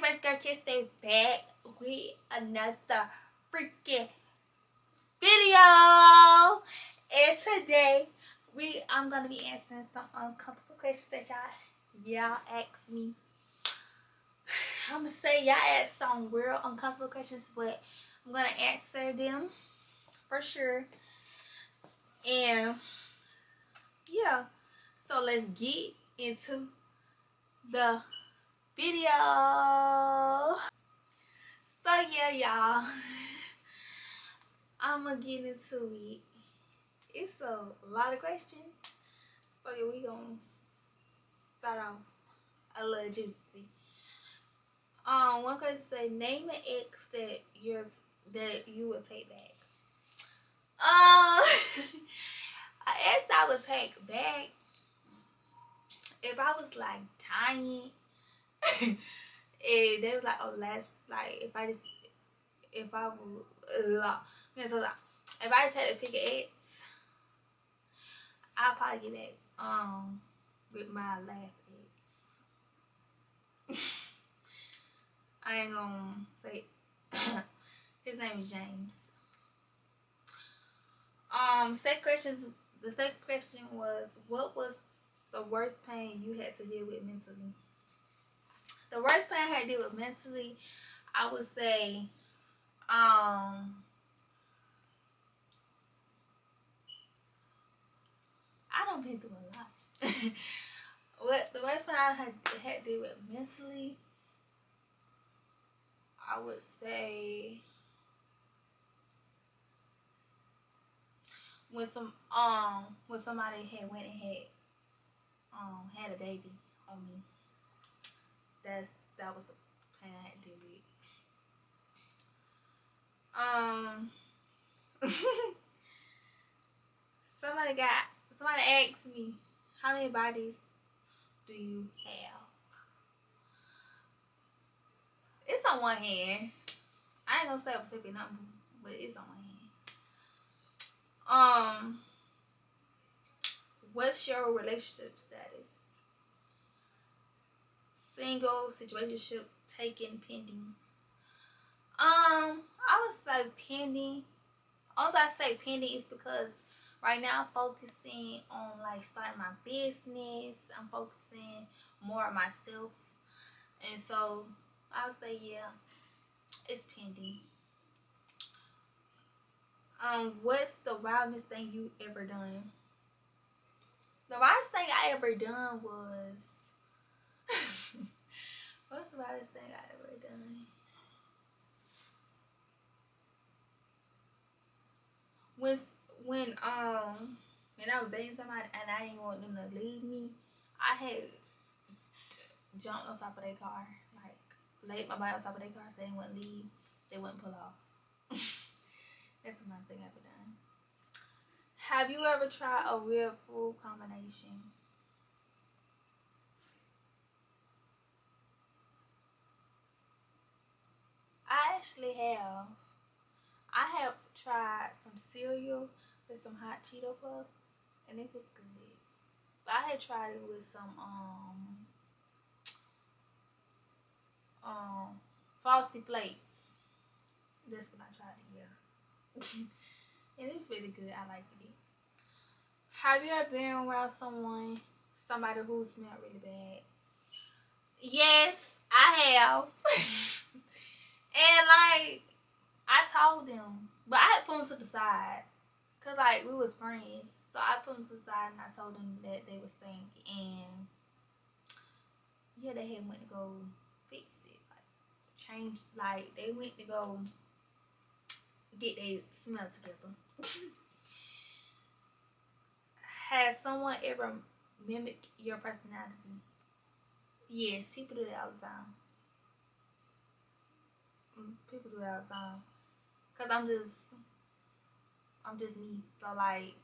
favorite girl Kiss, stay back with another freaking video. And today I'm gonna be answering some uncomfortable questions that y'all asked me. I'm gonna say y'all asked some real uncomfortable questions, but I'm gonna answer them for sure. And yeah, so let's get into the video. So yeah, y'all, I'm gonna get into it. It's a lot of questions, so yeah, we gonna start off a little juicy. One question say, name an ex that you would take back. An ex that I would take back, if I was like dying, and they was like, oh, if I just had to pick an ex, I'll probably get back with my last ex. I ain't gonna say his name is James. The second question was, what was the worst pain you had to deal with mentally? The worst pain I had to deal with mentally, I would say, I don't been through a lot. What the worst pain I had to deal with mentally, I would say when somebody had went and had a baby on me. That was the pain I had to deal with. Somebody asked me, how many bodies do you have? It's on one hand. I ain't gonna say a specific number, but it's on one hand. What's your relationship status? Single, situationship, taken, pending. I would say pending. All I say pending is because right now I'm focusing on like starting my business. I'm focusing more on myself, and so I would say yeah, it's pending. What's the wildest thing you ever done? The wildest thing I ever done was what's the wildest thing I ever done? When I was dating somebody and I didn't want them to leave me, I had jumped on top of their car, like laid my body on top of their car so they wouldn't leave, they wouldn't pull off. That's the most thing I've ever done. Have you ever tried a real food combination? I actually have. I have tried some cereal with some hot Cheeto puffs, and it was good. But I had tried it with some Frosty Flakes. That's what I tried to hear. And it's really good. I like it. Have you ever been around somebody who smelled really bad? Yes, I have. And like, I told them, but I had put them to the side, cause like we was friends. So I put them to the side and I told them that they was stink, and yeah, they had went to go fix it, like change, like they went to go get their smell together. Has someone ever mimicked your personality? Yes, people do that all the time. People do that all the time. Cause I'm just me. So like,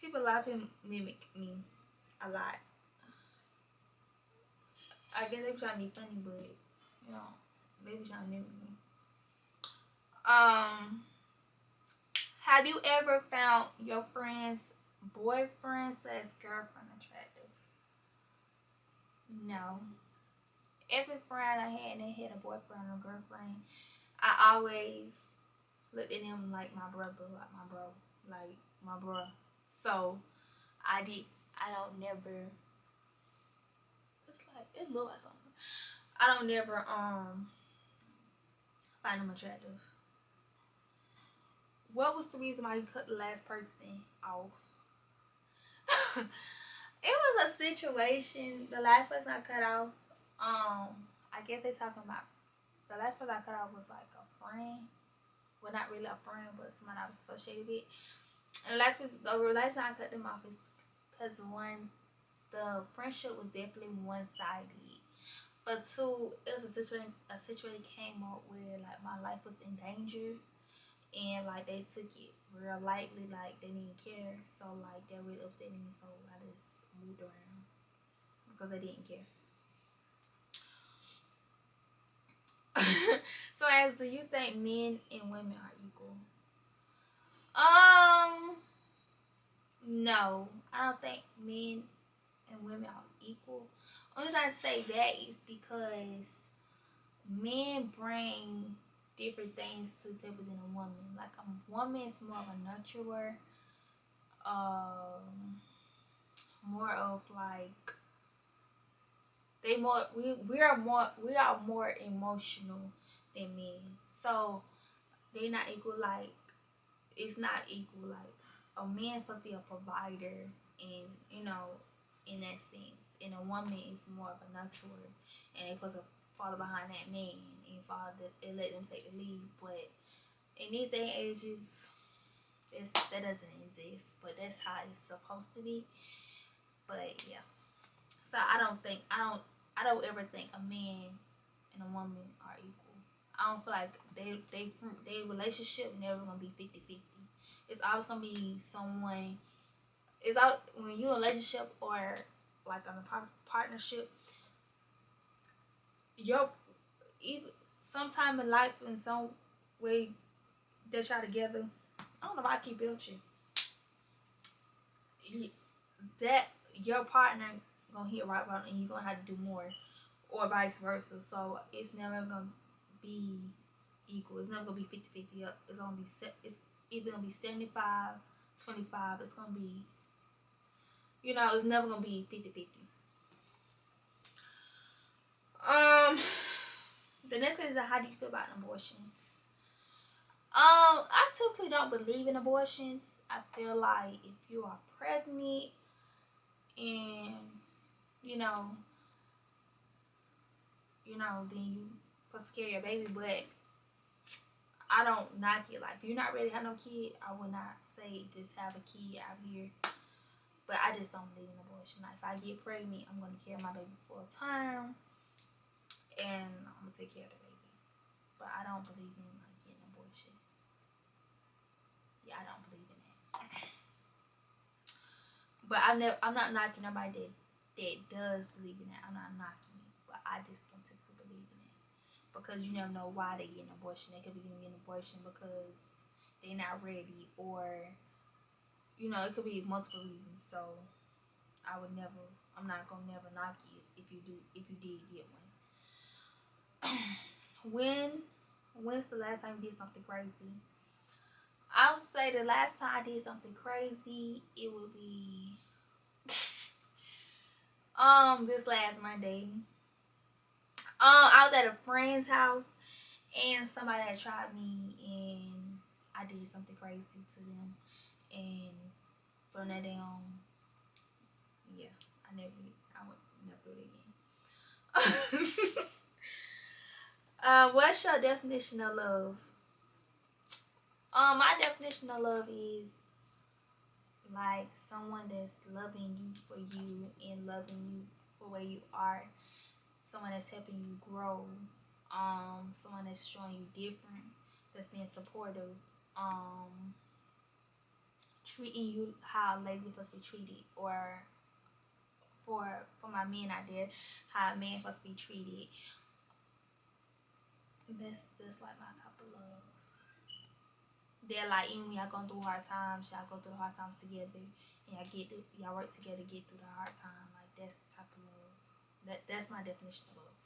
people love to mimic me a lot. I guess they be trying to be funny, but you know, they be trying to mimic me. Have you ever found your friend's boyfriend/girlfriend attractive? No. every friend I had that had a boyfriend or girlfriend, I always looked at them like my brother, like my bro, like my bro. So I don't never. It's like it look like something. I don't never find them attractive. What was the reason why you cut the last person off? It was a situation. The last person I cut off, I guess they talking about the last person I cut off was like a friend. Well, not really a friend, but someone I was associated with. And the last time I cut them off is because one, the friendship was definitely one-sided. But two, it was a situation came up where like my life was in danger, and like they took it real lightly, like they didn't care. So like that really upset me. So I just moved around because they didn't care. So as do you think men and women are equal? No, I don't think men and women are equal. Only reason I say that is because men bring different things to the table than a woman. Like a woman is more of a nurturer, more of like we are more emotional than men. So they not equal. Like it's not equal. Like a man's supposed to be a provider, and in that sense, and a woman is more of a nurturer, and they supposed to follow behind that man and let them take the lead. But in these day and ages, that doesn't exist. But that's how it's supposed to be. But yeah, so I don't ever think a man and a woman are equal. I don't feel like they relationship never gonna be 50-50. It's always gonna be someone. It's out when you're in a relationship or like on a partnership. Your either sometime in life in some way that y'all together. I don't know why I keep building you. That your partner gonna hit right button and you're gonna have to do more, or vice versa. So it's never gonna be equal. It's never gonna be 50-50. It's gonna be it's either gonna be 75-25. It's gonna be it's never gonna be 50-50. The next question is how do you feel about abortions? I typically don't believe in abortions. I feel like if you are pregnant and then you supposed to carry your baby, but I don't knock it. Like if you're not ready to have no kid, I would not say just have a kid out here. But I just don't believe in abortion. Like if I get pregnant, I'm gonna carry my baby full term, and I'm gonna take care of the baby. But I don't believe in like getting abortions. Yeah, I don't believe in that. But I'm not knocking nobody that does believe in that. I'm not knocking it, but I just don't typically believe in it because you never know why they get an abortion. They could be getting an abortion because they're not ready, or it could be multiple reasons. So I'm not gonna never knock you if you did get one. When's the last time you did something crazy? I would say the last time I did something crazy, it would be this last Monday. I was at a friend's house and somebody had tried me and I did something crazy to them, and from that day on, yeah, I would never do it again. What's your definition of love? My definition of love is like someone that's loving you for you and loving you for where you are. Someone that's helping you grow. Someone that's showing you different. That's being supportive. Treating you how a lady supposed to be treated, or for my men out there, how a man supposed to be treated. That's like my type of love. They're like, even when y'all going through hard times, y'all go through the hard times together, and y'all work together to get through the hard time. Like that's the type of love. That's my definition of love.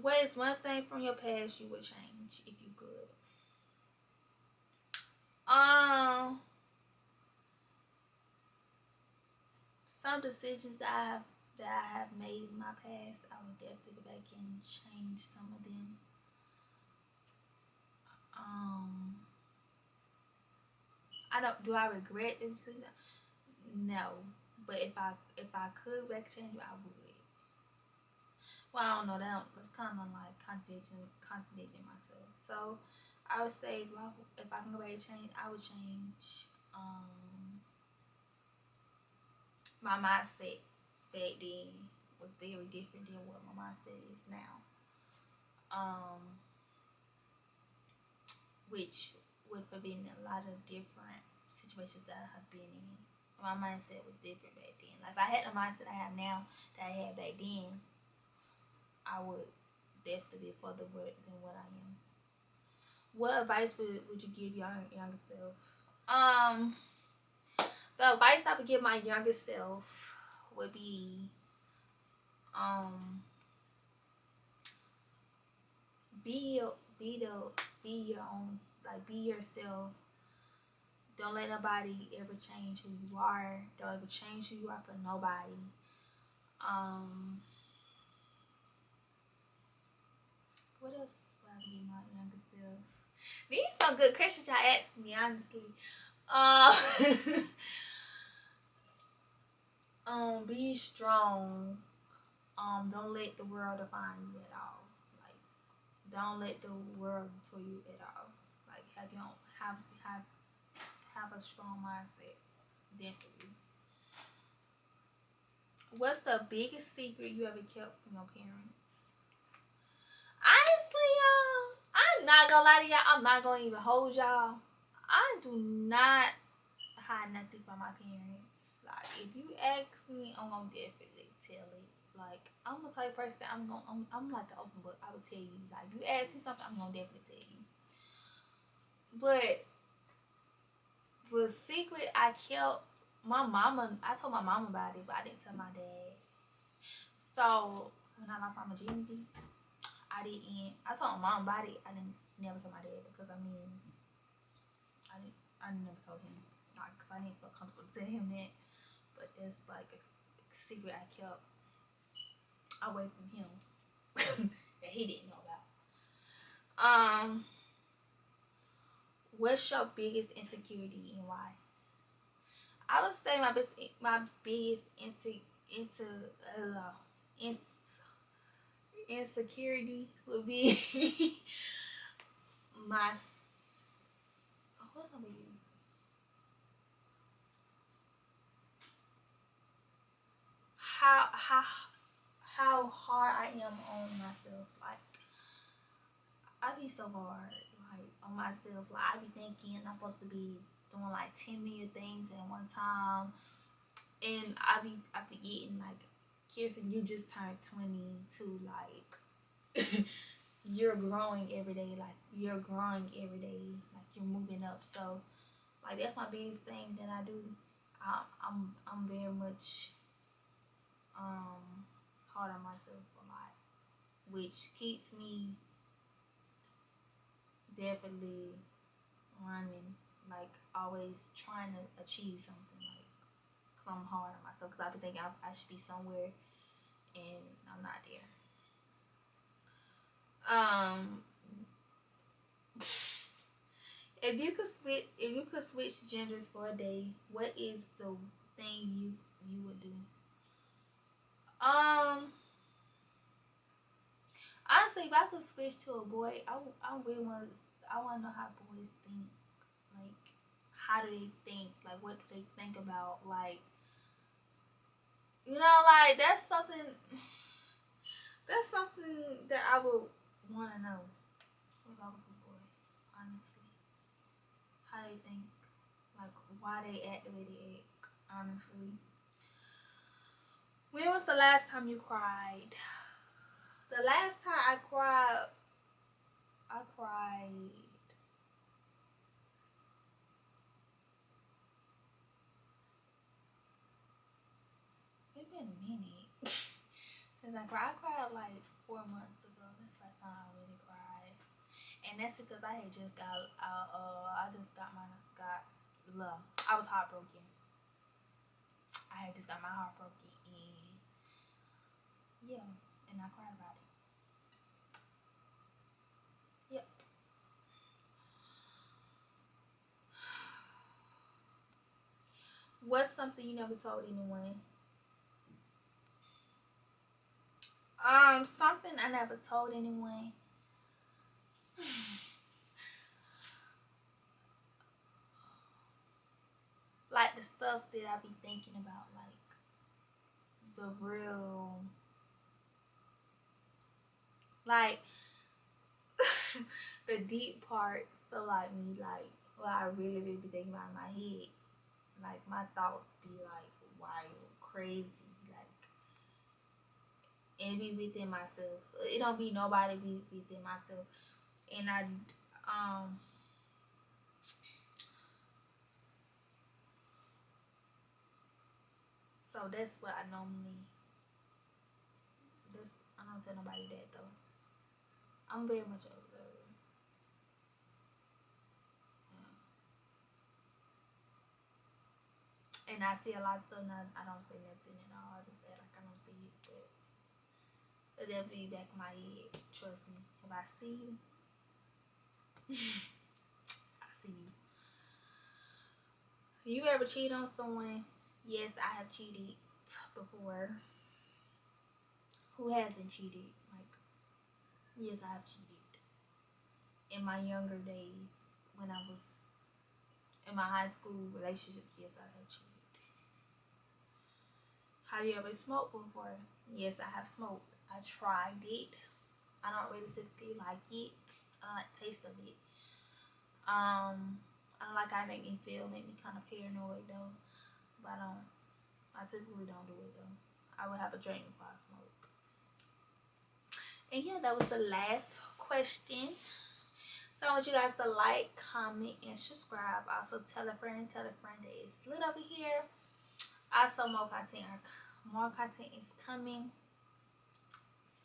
What is one thing from your past you would change if you could? Some decisions that I have made in my past, I would definitely go back and change some of them. Um, I don't. Do I regret the decision? No, but if I could back change it, I would. Well, I don't know. That's kind of like contradicting myself. So I would say if I can go back and change, I would change my mindset back then was very different than what my mindset is now. Um, which would prevent a lot of different situations that I have been in. My mindset was different back then. Like if I had the mindset I have now that I had back then, I would definitely be further than what I am. What advice would you give your younger self? The advice I would give my younger self would be, be your own, like be yourself. Don't let nobody ever change who you are. Don't ever change who you are for nobody. What else would I be my younger self? These are good questions y'all asked me, honestly. Be strong. Don't let the world define you at all. Like, don't let the world tell you at all. Like, have a strong mindset. Definitely. What's the biggest secret you ever kept from your parents? Honestly, y'all, I'm not gonna lie to y'all. I'm not gonna even hold y'all. I do not hide nothing from my parents. Like, if you ask me, I'm gonna definitely tell it. Like, I'm the type of person that I'm like an open book. I would tell you. Like, if you ask me something, I'm gonna definitely tell you. But the secret I kept, I told my mama about it, but I didn't tell my dad. So when I lost my virginity, I told my mom about it. I didn't never tell my dad because I never told him, like, because I didn't feel comfortable to tell him that. But it's like a secret I kept away from him that he didn't know about. What's your biggest insecurity and why? I would say my biggest insecurity would be my what's my biggest? How hard I am on myself. Like, I be so hard, like, on myself. Like, I be thinking I'm supposed to be doing like 10 million things at one time, and I be forgetting, like, Kirsten, you just turned 22. Like, you're growing every day. Like, you're growing every day. Like, you're moving up. So, like, that's my biggest thing that I do. I'm very much hard on myself a lot, which keeps me definitely running, like, always trying to achieve something, like, because I'm hard on myself, because I be thinking I should be somewhere and I'm not there. If you could switch genders for a day, what is the thing you would do? Honestly, if I could switch to a boy, I really want to know how boys think. Like, how do they think? Like, what do they think about? Like, like, that's something that I would want to know if I was a boy. Honestly, how they think, like, why they act the way they act. Honestly, when was the last time you cried? The last time I cried. It's been a minute. Cause I cried like 4 months ago. That's time I really cried, and that's because I had just got love. I was heartbroken. I had just got my heart broken, and yeah, and I cried about it. Yep. What's something you never told anyone? Something I never told anyone. Like the stuff that I be thinking about, like the real, like the deep parts. So like me, like what I really be thinking about in my head. Like my thoughts be like wild, crazy, like, and be within myself. So it don't be nobody, be within myself. And so that's what I normally. This I don't tell nobody that though. I'm very much an observer. Yeah. And I see a lot of stuff, and I don't say nothing at all. I just act like I don't see it, but it'll be back in my head. Trust me. If I see you, I see you. You ever cheat on someone? Yes, I have cheated before. Who hasn't cheated? Like, yes, I have cheated. In my younger days, when I was in my high school relationships, yes, I have cheated. Have you ever smoked before? Yes, I have smoked. I tried it. I don't really typically like it. I don't like the taste of it. I don't like how it make me feel. Make me kind of paranoid though. But I typically don't do it though. I would have a drink before I smoke. And yeah, that was the last question. So I want you guys to like, comment, and subscribe. Also tell a friend that it's lit over here. Also more content is coming.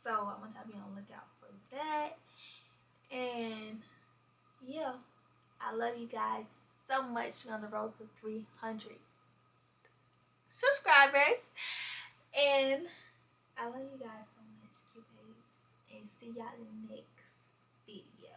So I want y'all to be on the lookout for that. And yeah, I love you guys so much. We're on the road to 300 subscribers. And I love you guys so much, cute babes. And see y'all in the next video.